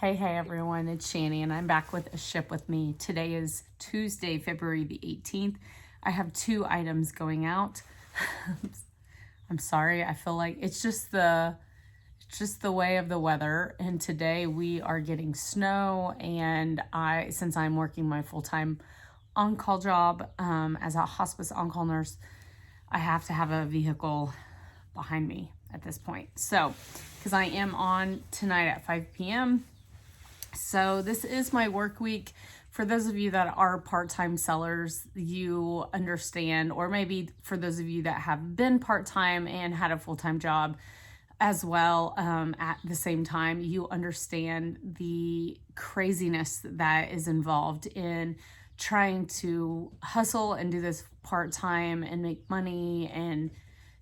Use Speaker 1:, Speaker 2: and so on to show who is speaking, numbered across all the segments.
Speaker 1: Hey everyone, it's Shani and I'm back with a ship with me. Today is Tuesday, February the 18th. I have 2 items going out. I'm sorry, I feel like it's just the way of the weather, and today we are getting snow, and since I'm working my full-time on-call job as a hospice on-call nurse, I have to have a vehicle behind me at this point. So, because I am on tonight at 5 p.m. So this is my work week. For those of you that are part-time sellers, you understand, or maybe for those of you that have been part-time and had a full-time job as well at the same time, you understand the craziness that is involved in trying to hustle and do this part-time and make money and,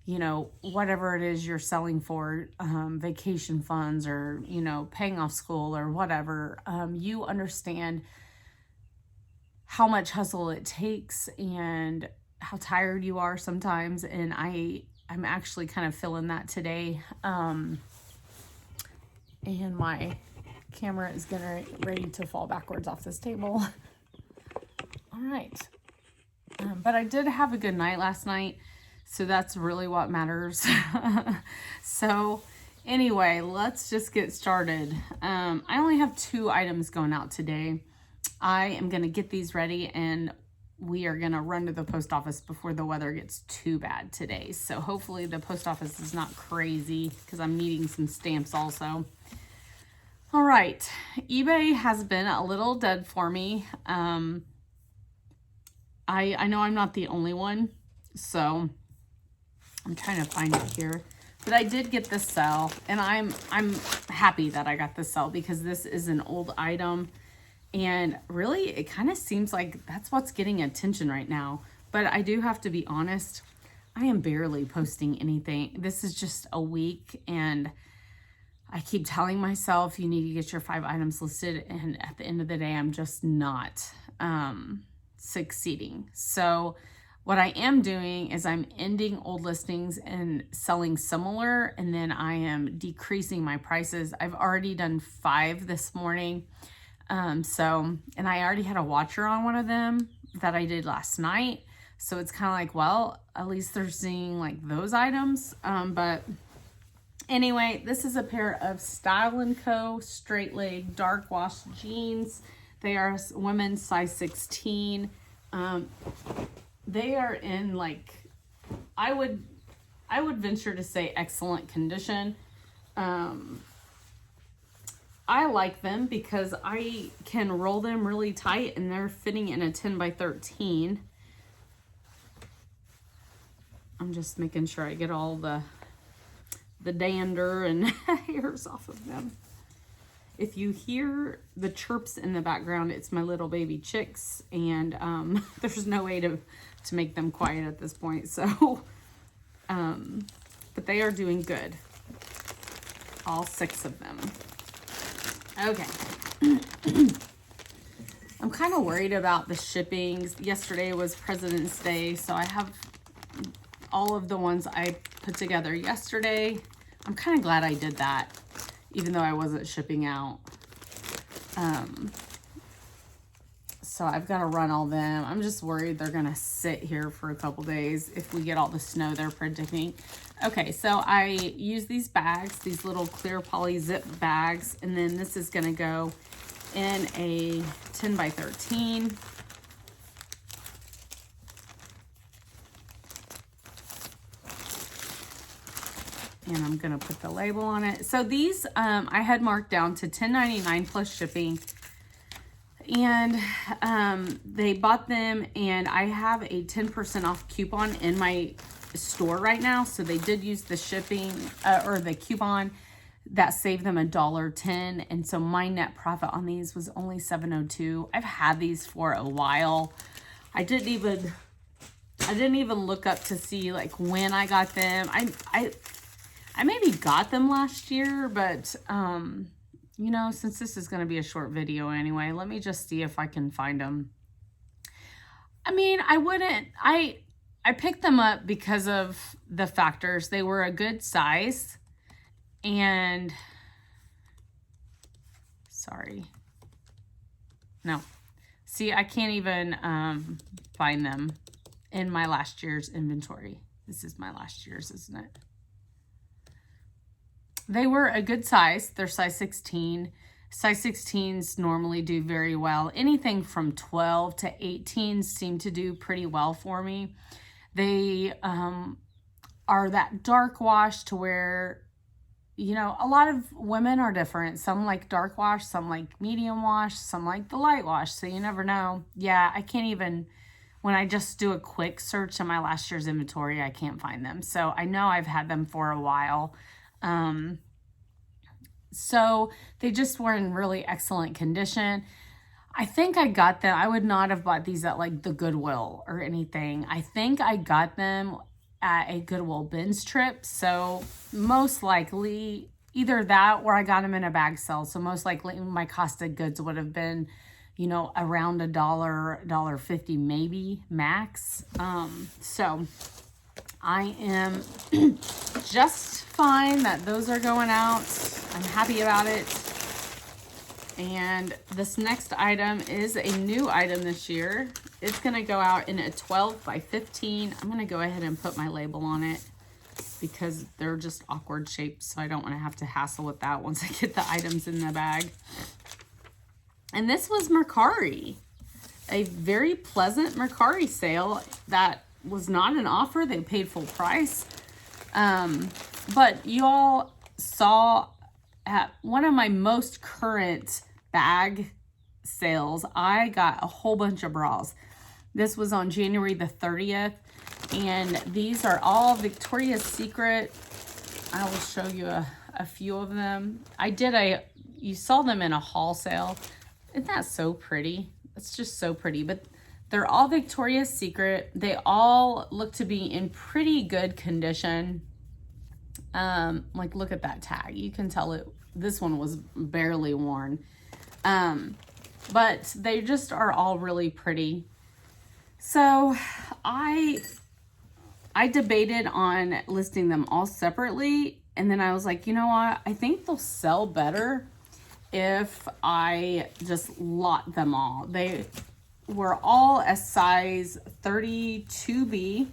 Speaker 1: you know, whatever it is you're selling for, vacation funds or, you know, paying off school or whatever, you understand how much hustle it takes and how tired you are sometimes. And I'm actually kind of feeling that today. And my camera is ready to fall backwards off this table. All right. But I did have a good night last night, so that's really what matters. So anyway, let's just get started. I only have 2 items going out today. I am going to get these ready, and we are going to run to the post office before the weather gets too bad today. So hopefully the post office is not crazy, because I'm needing some stamps also. All right, eBay has been a little dead for me. I know I'm not the only one, so I'm trying to find it here. But I did get this sell, and I'm happy that I got this sell, because this is an old item, and really it kind of seems like that's what's getting attention right now. But I do have to be honest, I am barely posting anything. This is just a week, and I keep telling myself you need to get your 5 items listed, and at the end of the day I'm just not succeeding. So what I am doing is I'm ending old listings and selling similar, and then I am decreasing my prices. I've already done 5 this morning. And I already had a watcher on one of them that I did last night. So it's kind of like, well, at least they're seeing like those items. But anyway, this is a pair of Style & Co. straight leg dark wash jeans. They are women's size 16. They are in, like, I would venture to say excellent condition. I like them because I can roll them really tight, and they're fitting in a 10 by 13. I'm just making sure I get all the dander and hairs off of them. If you hear the chirps in the background, it's my little baby chicks, and there's no way to make them quiet at this point. So, but they are doing good. All 6 of them. Okay. I'm kind of worried about the shippings. Yesterday was President's Day, so I have all of the ones I put together yesterday. I'm kind of glad I did that, even though I wasn't shipping out. So I've got to run all them. I'm just worried they're going to sit here for a couple days if we get all the snow they're predicting. Okay, so I use these bags, these little clear poly zip bags, and then this is going to go in a 10 by 13. And I'm going to put the label on it. So these I had marked down to $10.99 plus shipping. And they bought them, and I have a 10% off coupon in my store right now. So they did use the shipping or the coupon that saved them $1.10. And so my net profit on these was only $7.02. I've had these for a while. I didn't even look up to see like when I got them. I maybe got them last year, but you know, since this is going to be a short video anyway, let me just see if I can find them. I mean, I picked them up because of the factors. They were a good size, and Sorry. No. See, I can't even find them in my last year's inventory. This is my last year's, isn't it? They were a good size. They're size 16. Size 16s normally do very well. Anything from 12 to 18 seem to do pretty well for me. They are that dark wash to where, you know, a lot of women are different. Some like dark wash, some like medium wash, some like the light wash. So you never know. Yeah, I can't even, when I just do a quick search in my last year's inventory, I can't find them. So I know I've had them for a while. So they just were in really excellent condition. I think I got them. I would not have bought these at like the Goodwill or anything. I think I got them at a Goodwill bins trip. So most likely either that or I got them in a bag sale. So most likely my cost of goods would have been, you know, around $1, $1.50 maybe max. So I am just fine that those are going out. I'm happy about it. And this next item is a new item this year. It's going to go out in a 12 by 15. I'm going to go ahead and put my label on it because they're just awkward shapes, so I don't want to have to hassle with that once I get the items in the bag. And this was Mercari, a very pleasant Mercari sale that was not an offer. They paid full price. But you all saw at one of my most current bag sales, I got a whole bunch of bras. This was on January the 30th, and these are all Victoria's Secret. I will show you a few of them. You saw them in a haul sale. Isn't that so pretty? It's just so pretty, but they're all Victoria's Secret. They all look to be in pretty good condition. Like look at that tag. You can tell this one was barely worn. But they just are all really pretty. So I debated on listing them all separately, and then I was like, you know what? I think they'll sell better if I just lot them all. They were all a size 32B,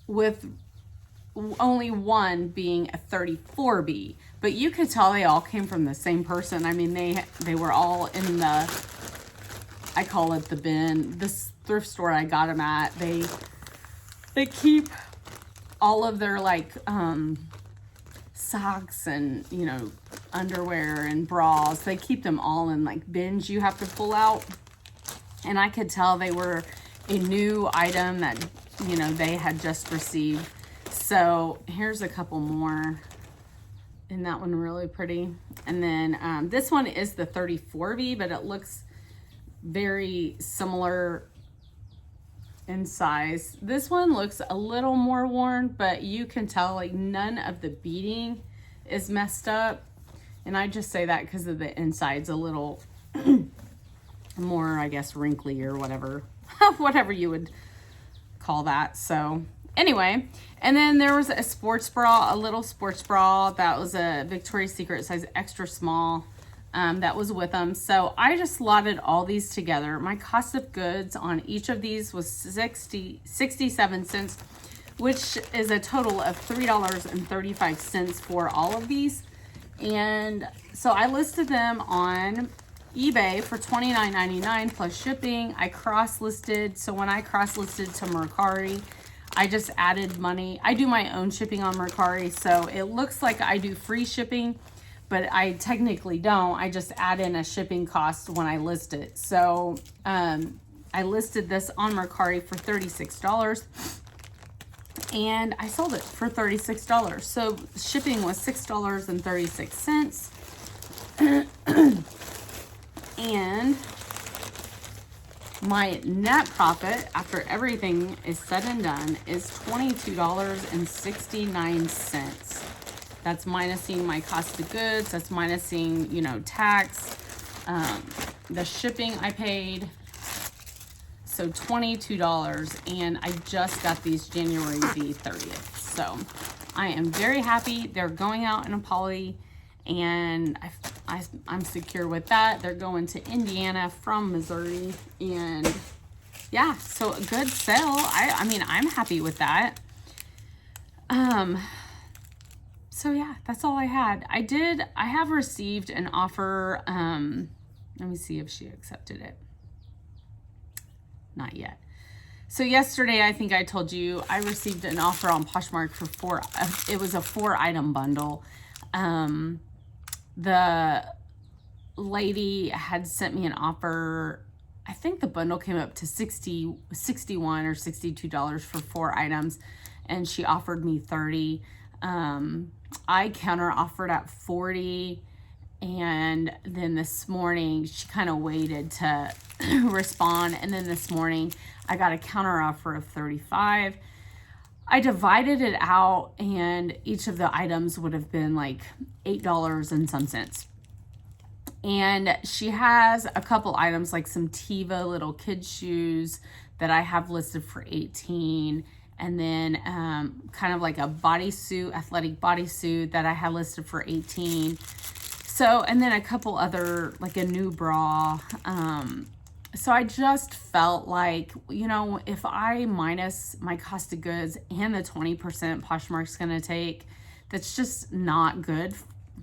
Speaker 1: with only one being a 34B. But you could tell they all came from the same person. I mean, they were all in the, I call it the bin. This thrift store I got them at, they keep all of their like socks and, you know, underwear and bras. They keep them all in like bins you have to pull out. And I could tell they were a new item that, you know, they had just received. So here's a couple more. Isn't that one really pretty? And then this one is the 34B, but it looks very similar in size. This one looks a little more worn, but you can tell like none of the beading is messed up. And I just say that because of the inside's a little more, I guess, wrinkly or whatever, whatever you would call that. So anyway, and then there was a sports bra, a little sports bra that was a Victoria's Secret size extra small. That was with them. So I just slotted all these together. My cost of goods on each of these was 67 cents, which is a total of $3.35 for all of these. And so I listed them on eBay for $29.99 plus shipping. I cross-listed. So when I cross-listed to Mercari, I just added money. I do my own shipping on Mercari, so it looks like I do free shipping, but I technically don't. I just add in a shipping cost when I list it. So I listed this on Mercari for $36, and I sold it for $36. So shipping was $6.36. And my net profit after everything is said and done is $22.69. That's minusing my cost of goods. That's minusing, you know, tax, the shipping I paid. So $22, and I just got these January the 30th. So I am very happy. They're going out in a poly, and I'm secure with that. They're going to Indiana from Missouri, and yeah, so a good sale. I mean, I'm happy with that. So yeah, that's all I had. I have received an offer. Let me see if she accepted it. Not yet. So yesterday, I think I told you I received an offer on Poshmark for it was a 4-item bundle. The lady had sent me an offer. I think the bundle came up to $61 or $62 for 4 items, and she offered me $30. I counter offered at $40, and then this morning she kind of waited to respond, and then this morning I got a counter offer of $35. I divided it out, and each of the items would have been like $8 and some cents. And she has a couple items like some Teva little kids shoes that I have listed for $18, and then kind of like a bodysuit, athletic bodysuit that I have listed for $18. So, and then a couple other, like a new bra. So I just felt like, you know, if I minus my cost of goods and the 20% Poshmark's gonna take, that's just not good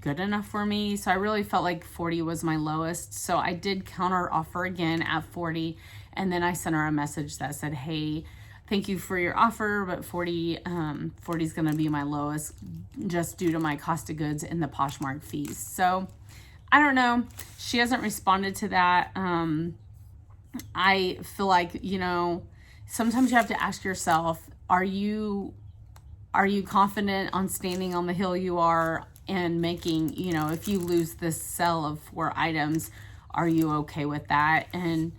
Speaker 1: enough for me. So I really felt like 40 was my lowest. So I did counter offer again at 40, and then I sent her a message that said, hey, thank you for your offer, but 40 is gonna be my lowest just due to my cost of goods and the Poshmark fees. So I don't know. She hasn't responded to that. I feel like, you know, sometimes you have to ask yourself, are you confident on standing on the hill you are and making, you know, if you lose this sale of 4 items, are you okay with that? And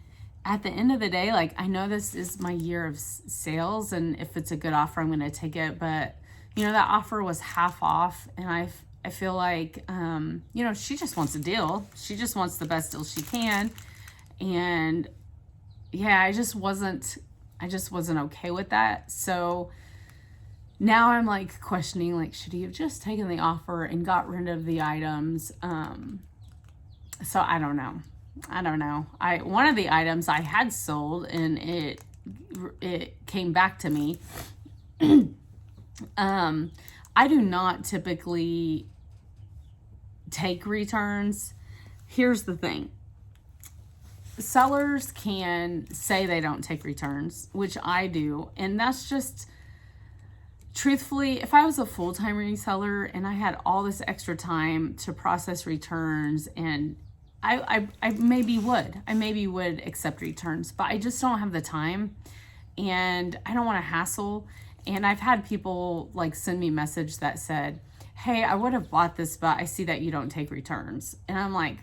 Speaker 1: at the end of the day, like, I know this is my year of sales, and if it's a good offer, I'm going to take it. But, you know, that offer was half off, and I feel like, you know, she just wants a deal. She just wants the best deal she can. And yeah, I just wasn't okay with that. So now I'm like questioning, like, should he have just taken the offer and got rid of the items? So I don't know. One of the items I had sold, and it came back to me. I do not typically take returns. Here's the thing. Sellers can say they don't take returns, which I do. And that's just, truthfully, if I was a full-time reseller and I had all this extra time to process returns, and I maybe would accept returns, but I just don't have the time, and I don't want to hassle. And I've had people like send me a message that said, hey, I would have bought this, but I see that you don't take returns. And I'm like,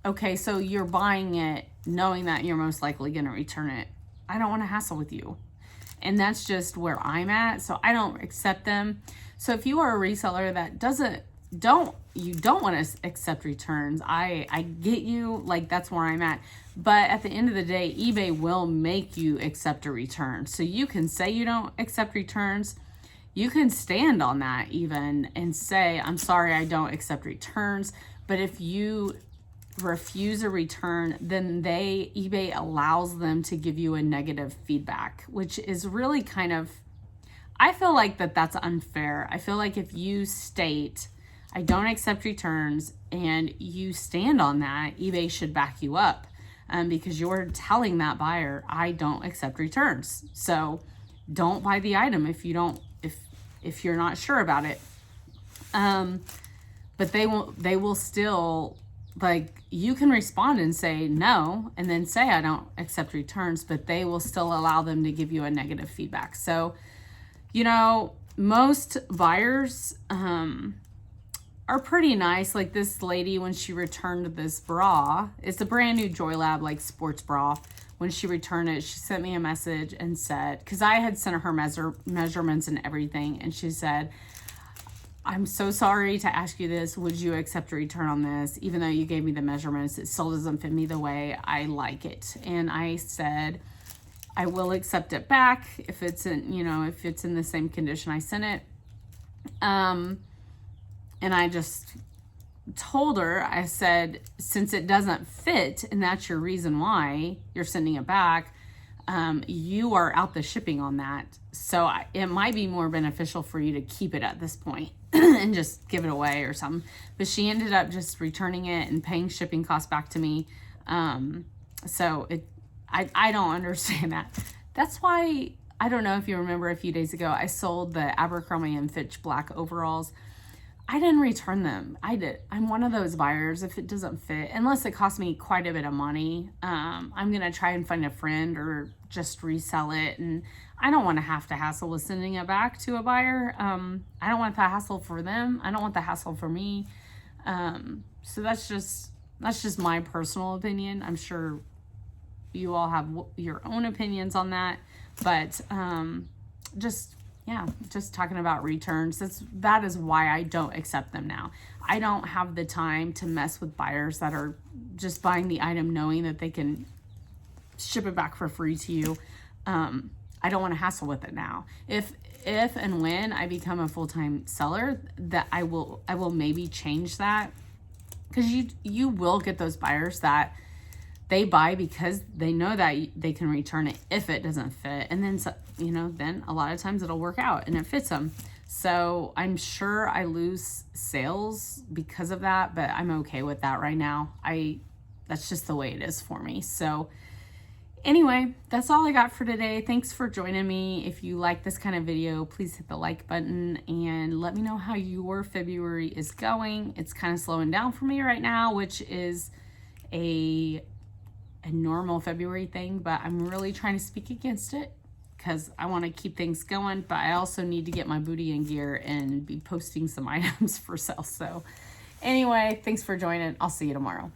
Speaker 1: okay, so you're buying it knowing that you're most likely going to return it. I don't want to hassle with you. And that's just where I'm at. So I don't accept them. So if you are a reseller that don't want to accept returns, I get you. Like, that's where I'm at. But at the end of the day, eBay will make you accept a return. So you can say you don't accept returns. You can stand on that even and say, I'm sorry, I don't accept returns. But if you refuse a return, then eBay allows them to give you a negative feedback, which is really kind of, I feel like that's unfair. I feel like if you state, I don't accept returns, and you stand on that, eBay should back you up, because you're telling that buyer, I don't accept returns. So don't buy the item if you're not sure about it. But they will still, like, you can respond and say no, and then say I don't accept returns, but they will still allow them to give you a negative feedback. So, you know, most buyers are pretty nice. Like this lady, when she returned this bra, it's a brand new JoyLab, like, sports bra. When she returned it, she sent me a message and said, because I had sent her measurements and everything, and she said, I'm so sorry to ask you this. Would you accept a return on this? Even though you gave me the measurements, it still doesn't fit me the way I like it. And I said, I will accept it back if it's in the same condition I sent it. And I just told her, I said, since it doesn't fit and that's your reason why you're sending it back, you are out the shipping on that. So it might be more beneficial for you to keep it at this point and just give it away or something. But she ended up just returning it and paying shipping costs back to me. So I don't understand that. That's why, I don't know if you remember a few days ago, I sold the Abercrombie & Fitch black overalls. I didn't return them. I did. I'm one of those buyers. If it doesn't fit, unless it costs me quite a bit of money, I'm going to try and find a friend or just resell it. And I don't want to have to hassle with sending it back to a buyer. I don't want the hassle for them. I don't want the hassle for me. So that's just my personal opinion. I'm sure you all have your own opinions on that, but just talking about returns. That is why I don't accept them now. I don't have the time to mess with buyers that are just buying the item knowing that they can ship it back for free to you. I don't want to hassle with it now. If and when I become a full-time seller, that I will maybe change that, because you will get those buyers that they buy because they know that they can return it if it doesn't fit. And then, then a lot of times it'll work out and it fits them. So I'm sure I lose sales because of that, but I'm okay with that right now. That's just the way it is for me. So anyway, that's all I got for today. Thanks for joining me. If you like this kind of video, please hit the like button and let me know how your February is going. It's kind of slowing down for me right now, which is a normal February thing, but I'm really trying to speak against it because I want to keep things going, but I also need to get my booty in gear and be posting some items for sale. So anyway, thanks for joining. I'll see you tomorrow.